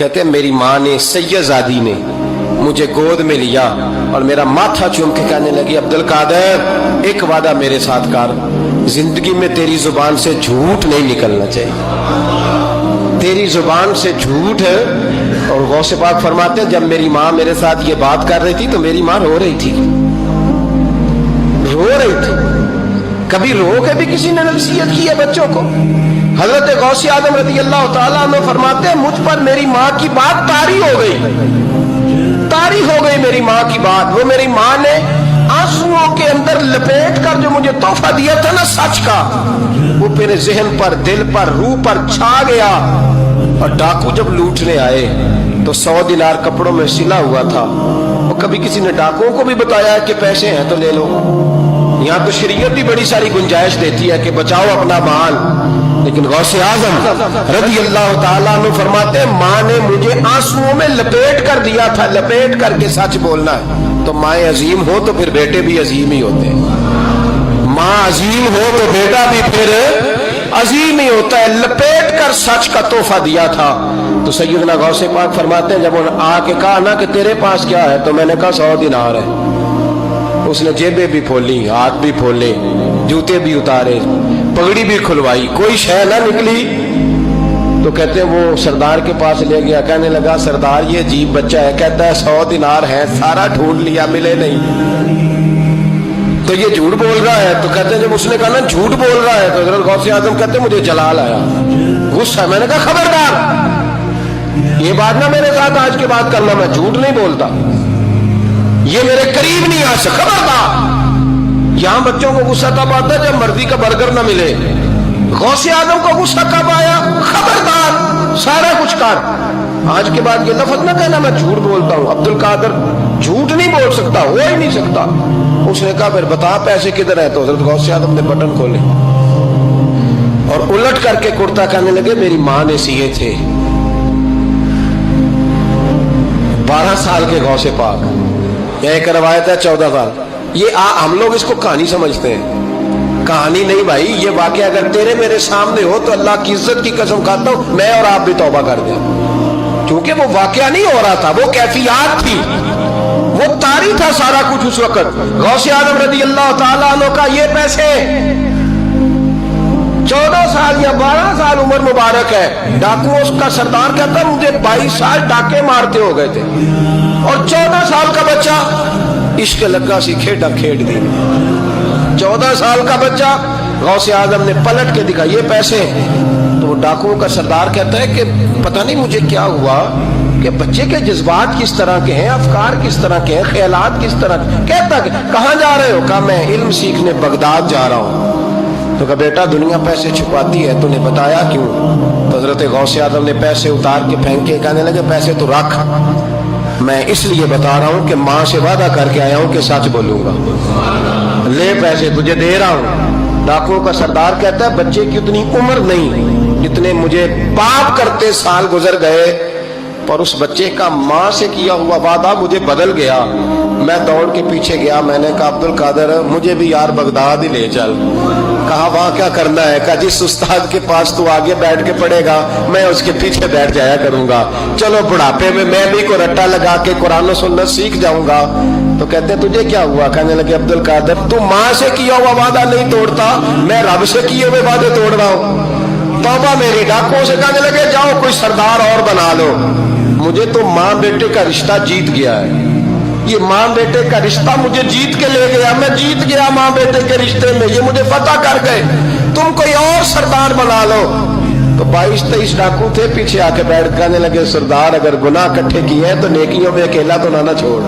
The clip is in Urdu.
کہتے ہیں میری ماں نے سیدزادی نے مجھے گود میں لیا اور میرا ماتھا چوم کے کہنے لگی عبد القادر ایک وعدہ میرے ساتھ کر، زندگی میں تیری زبان سے جھوٹ نہیں نکلنا چاہیے، تیری زبان سے جھوٹ ہے۔ اور غوث پاک فرماتے ہیں جب میری ماں میرے ساتھ یہ بات کر رہی تھی تو میری ماں رو رہی تھی، رو رہی تھی۔ کبھی رو کے بھی کسی نے نصیحت کی ہے بچوں کو؟ حضرت غوث اعظم رضی اللہ تعالیٰ عنہ فرماتے ہیں مجھ پر میری ماں کی بات طاری ہو گئی، طاری ہو گئی میری ماں کی بات۔ وہ میری ماں نے آنسوؤں کے اندر لپیٹ کر جو مجھے تحفہ دیا تھا نا سچ کا، وہ میرے ذہن پر، دل پر، روح پر چھا گیا۔ اور ڈاکو جب لوٹنے آئے تو 100 دینار کپڑوں میں سلا ہوا تھا۔ اور کبھی کسی نے ڈاکوؤں کو بھی بتایا کہ پیسے ہیں تو لے لو؟ یہاں تو شریعت بھی بڑی ساری گنجائش دیتی ہے کہ بچاؤ اپنا مال، لیکن غوث اعظم رضی اللہ تعالیٰ عنہ فرماتے ہیں ماں نے مجھے آنسوؤں میں لپیٹ کر دیا تھا، لپیٹ کر کے سچ بولنا ہے۔ تو مائیں عظیم ہو تو پھر بیٹے بھی عظیم ہی ہوتے ہیں، ماں عظیم ہو تو بیٹا بھی پھر عظیم ہی ہوتا ہے۔ لپیٹ کر سچ کا تحفہ دیا تھا۔ تو سیدنا غوث پاک فرماتے ہیں جب انہوں نے آ کے کہا نا کہ تیرے پاس کیا ہے، تو میں نے کہا 100 دینار ہے۔ اس نے جیبیں بھی کھولی، ہاتھ بھی کھولے، جوتے بھی اتارے، پگڑی بھی کھلوائی، کوئی شے نہ نکلی۔ تو کہتے ہیں وہ سردار کے پاس لے گیا، کہنے لگا سردار یہ عجیب بچہ ہے، کہتا ہے 100 دینار ہے، سارا ڈھونڈ لیا ملے نہیں، تو یہ جھوٹ بول رہا ہے۔ تو کہتے ہیں جب اس نے کہا نا جھوٹ بول رہا ہے، تو حضرت غوث اعظم کہتے ہیں مجھے جلال آیا، غصہ۔ میں نے کہا خبردار یہ بات نہ میرے ساتھ آج کے بعد کرنا، میں جھوٹ نہیں بولتا، یہ میرے قریب نہیں آ سکتا، خبردار۔ یہاں بچوں کو غصہ تب آتا ہے جب مرضی کا برگر نہ ملے، غوث اعظم کو غصہ کب آیا؟ خبردار سارا کچھ کر، آج کے بعد یہ لفظ نہ کہنا میں جھوٹ بولتا ہوں۔ عبد القادر جھوٹ نہیں بول سکتا، ہو ہی نہیں سکتا۔ اس نے کہا پھر بتا پیسے کدھر ہے؟ تو حضرت غوث اعظم نے بٹن کھولے اور الٹ کر کے کرتا کہنے لگے میری ماں نے سیے تھے۔ 12 سال کے غوث پاک، ایک روایت ہے 14 سال۔ یہ ہم لوگ اس کو کہانی سمجھتے ہیں، کہانی نہیں بھائی، یہ واقعہ اگر تیرے میرے سامنے ہو تو اللہ کی عزت کی قسم کھاتا ہوں میں اور آپ بھی توبہ کر دیں، کیونکہ وہ واقعہ نہیں ہو رہا تھا، وہ کیفیات تھی، وہ طاری تھا سارا کچھ اس وقت۔ غوث اعظم رضی اللہ تعالیٰ عنہ کا یہ پیسے 14 سال یا 12 سال عمر مبارک ہے، ڈاکو اس کا سردار کہتا ہے مجھے 22 سال ڈاکے مارتے ہو گئے تھے، اور 14 سال کا بچہ عشق لگا سی کھیڈا کھیڈ دی۔ 14 سال کا بچہ غوث اعظم نے پلٹ کے دکھا یہ پیسے۔ تو وہ ڈاکوؤں کا سردار کہتا ہے کہ پتہ نہیں مجھے کیا ہوا کہ بچے کے جذبات کس طرح کے ہیں، افکار کس طرح کے ہیں، خیالات کس طرح کے۔ کہتا کہ کہاں جا رہے ہو؟ کہا میں علم سیکھنے بغداد جا رہا ہوں۔ تو کہا بیٹا دنیا پیسے چھپاتی ہے، تو نے بتایا کیوں؟ تو حضرت غوث اعظم نے پیسے اتار کے پھینک کے کہنے لگے پیسے تو رکھ، میں اس لیے بتا رہا ہوں کہ ماں سے وعدہ کر کے آیا ہوں کہ سچ بولوں گا، لے پیسے تجھے دے رہا ہوں۔ ڈاکوؤں کا سردار کہتا ہے بچے کی اتنی عمر نہیں جتنے مجھے پاپ کرتے سال گزر گئے، پر اس بچے کا ماں سے کیا ہوا وعدہ مجھے بدل گیا۔ میں دوڑ کے پیچھے گیا، میں نے کہا عبد القادر مجھے بھی یار بغداد ہی لے چل۔ کہا وہاں کیا کرنا ہے؟ کہا جس استاد کے پاس تو آگے بیٹھ کے پڑھے گا میں اس کے پیچھے بیٹھ جایا کروں گا، چلو بڑھاپے میں بھی کو رٹا لگا کے قرآن و سنت سیکھ جاؤں گا۔ تو کہتے ہیں تجھے کیا ہوا؟ کہنے لگے عبد القادر تو ماں سے کیا ہوا وعدہ نہیں توڑتا، میں رب سے کیے ہوئے وعدے توڑ رہا ہوں، توبہ میری۔ ڈاکوؤں سے کہنے لگے جاؤ کوئی سردار اور بنا لو، مجھے تو ماں بیٹے کا رشتہ جیت گیا ہے، یہ ماں بیٹے کا رشتہ مجھے جیت کے لے گیا، میں جیت گیا ماں بیٹے کے رشتے میں، یہ مجھے فتح کر گئے، تم کوئی اور سردار بنا لو۔ تو 22-23 ڈاکو تھے، پیچھے آ کے بیٹھ کہنے لگے سردار اگر گناہ اکٹھے کیے ہیں تو نیکیوں میں اکیلا تو نہ چھوڑ۔